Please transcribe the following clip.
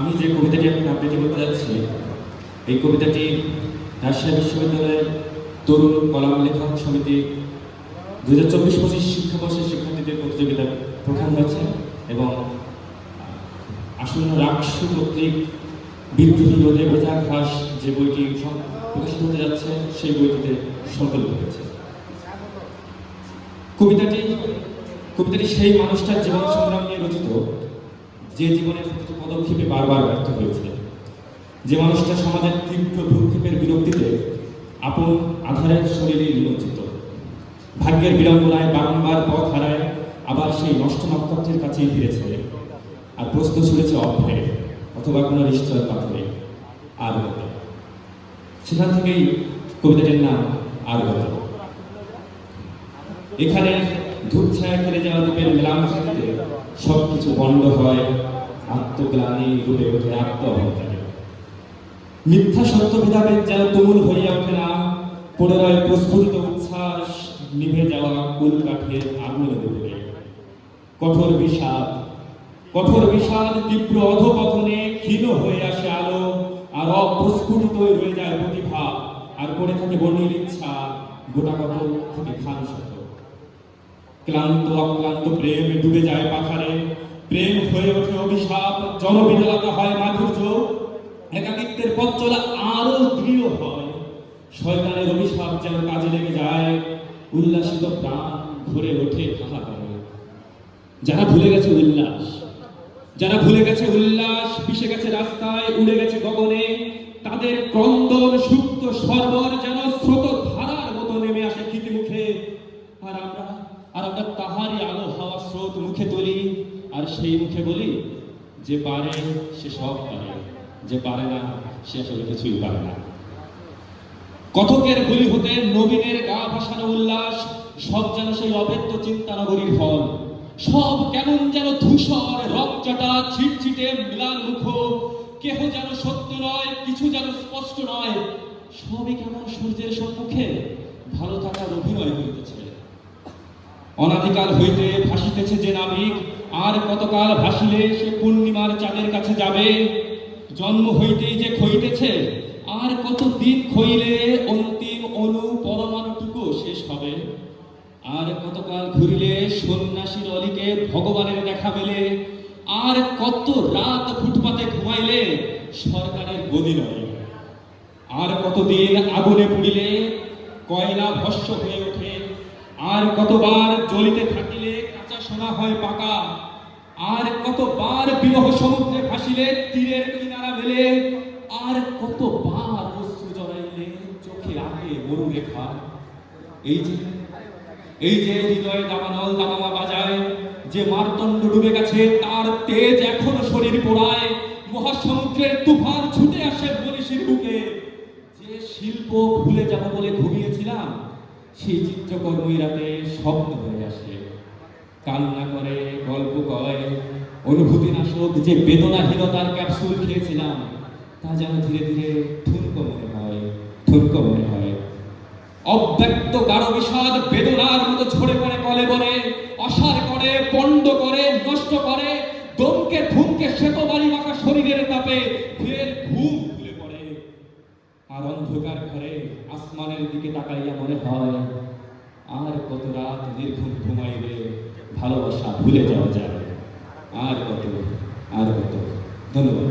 আমি যে কবিতাটি এখন আবৃত্তি করতে যাচ্ছি, এই কবিতাটি রাজশাহী বিশ্ববিদ্যালয়ের তরুণ কলাম লেখক সমিতি 2024-25 শিক্ষাবর্ষের শিক্ষার্থীদের প্রতিযোগিতা প্রথম হয়েছে এবং আসন্ন রাকসু কর্তৃক বিদ্রোহী রোদে ভেজা ঘাস যে বইটি প্রকাশিত হতে যাচ্ছে সেই বইটিতে সংকলিত হয়েছে। কবিতাটি সেই মানুষটার জীবন সংগ্রাম নিয়ে রচিত যে জীবনের প্রতিটি পদক্ষেপে বারবার ব্যর্থ হয়েছে, যে মানুষটা সমাজের তীব্র ভূক্ষেপের বিরক্তিতে আপন আধারের শরীরে নিমজ্জিত, ভাগ্যের বিড়ম্বনায় বারংবার পথ হারায় আবার সেই নষ্ট নক্ষত্রের কাছেই ফিরেছে আর প্রশ্ন ছুড়েছে অভ্যে অথবা কোনো নিশ্চয় পাথরে আর গত। সেখান থেকেই কবিতাটির নাম আর গত। এখানে ধূপ ছায়া খেলে যাওয়া দ্বীপের মেলামশালিতে সবকিছু বন্ধ হয়, আত্মগ্লানি রূপে ওঠে আত্ম অহংকারে। মিথ্যা সত্য ভেদাভেদ যেন তুমুল হইয়া ওঠে না, পড়ে রয় প্রস্ফুটিত উচ্ছ্বাস নিভে যাওয়া কুল কাঠের আগুনে ডুবে। কঠোর বিষাদ তীব্র অধপতনে ক্ষীণ হয়ে আসে আলো, আর অপ্রস্ফুটিত রয়ে যায় প্রতিভা, আর পড়ে থাকে বর্ণিল ইচ্ছা গোটাগত থেকে খান শত। ক্লান্ত অক্লান্ত প্রেম ডুবে যায় পাথারে, প্রেম হয়ে ওঠে অভিশাপ, জনবিরলতা হয় মাধুর্য, একাকিত্বের পথ চলা আরো দৃঢ় হয়। শয়তানের অভিশাপ যেন কাজে লেগে যায়, উল্লাসিত প্রাণ ভরে ওঠে হাহাকারে। যারা ভুলে গেছে উল্লাস, পিষে গেছে রাস্তায়, উড়ে গেছে গগনে, তাদের ক্রন্দন সুপ্ত সর্বর যেন স্রোত ধারার মতো নেমে আসে ক্ষিতি মুখে। আর আমরা তাহারই আলো হাওয়া স্রোত মুখে তুলি, আর সেই মুখে বলি, যে পারে সে সব পারে, যে পারে না সে আসলে কিছুই পারে না। কথকের গুলি হতে নবীনের গা ভাসানো উল্লাস, সব যেন সেই অভেদ্য চিন্তা নগরীর ফল। সব কেমন যেন ধূসর রক্তটা ছিটছিটে ম্লান মুখ, কেহ যেন সত্য নয়, কিছু যেন স্পষ্ট নয়। সবই কেমন সূর্যের সম্মুখে ভালো থাকার অভিনয় করিতেছে। অনাদিকাল হইতে ভাসিতেছে যে নাবিক, আর কতকাল ভাসিলে সে পূর্ণিমার চাঁদের কাছে যাবে। জন্ম হইতেই যে ক্ষইতেছে, আর কতদিন ক্ষইলে অন্তিম অণু পরমাণুটুকু শেষ হবে। আর কতকাল ঘুরিলে সন্ন্যাসীর অলিকে ভগবানের দেখা মেলে, আর কত রাত ফুটপাতে ঘুমাইলে সরকারের গদি নয়। আর কতদিন আগুনে পুড়িলে কয়লা ভস্য হয়ে ওঠে, আর কতবার জ্বলিতে থাকিলে কাঁচা সোনা হয় পাকা। আর কতবার বিরহ সমুদ্রে ভাসিলে তীরের কিনারা মেলে, আর কতবার অশ্রু জড়াইলে চোখে আঁকে মরু রেখা। এই যে হৃদয়ে দামানল দামামা বাজায়, যে মারতণ্ড ডুবে গেছে তার তেজ এখনো শরীর পোড়ায়। মহাসমুদ্রের তুফান ছুটে আসে মনীষীর বুকে। যে শিল্প ভুলে যাব বলে ঘুমিয়েছিলাম, সেই চিত্রকর্মই রাতে স্বপ্ন হয়ে আসে। কান্না করে, গল্প কয়, অনুভূতি নাশক যে বেদনাহীনতার ক্যাপসুল খেয়েছিলাম, তা যেন ধীরে ধীরে ঠুনকো মনে হয়। অব্যক্ত গাঢ় বিষাদ বেদনার মতো ঝরে পড়ে কলে বলে, অসার করে, পণ্ড করে, নষ্ট করে, দমকে ধুমকে শ্বেত বাড়ি মাখা শরীরের তাপে ফের ঘুম খুলে পড়ে। আর অন্ধকার ঘরে আসমানের দিকে তাকাইয়া মনে হয়, আর কত রাত নির্ঘুম ঘুমাইলে ভালোবাসা ভুলে যাওয়া যায়। আর কত। ধন্যবাদ।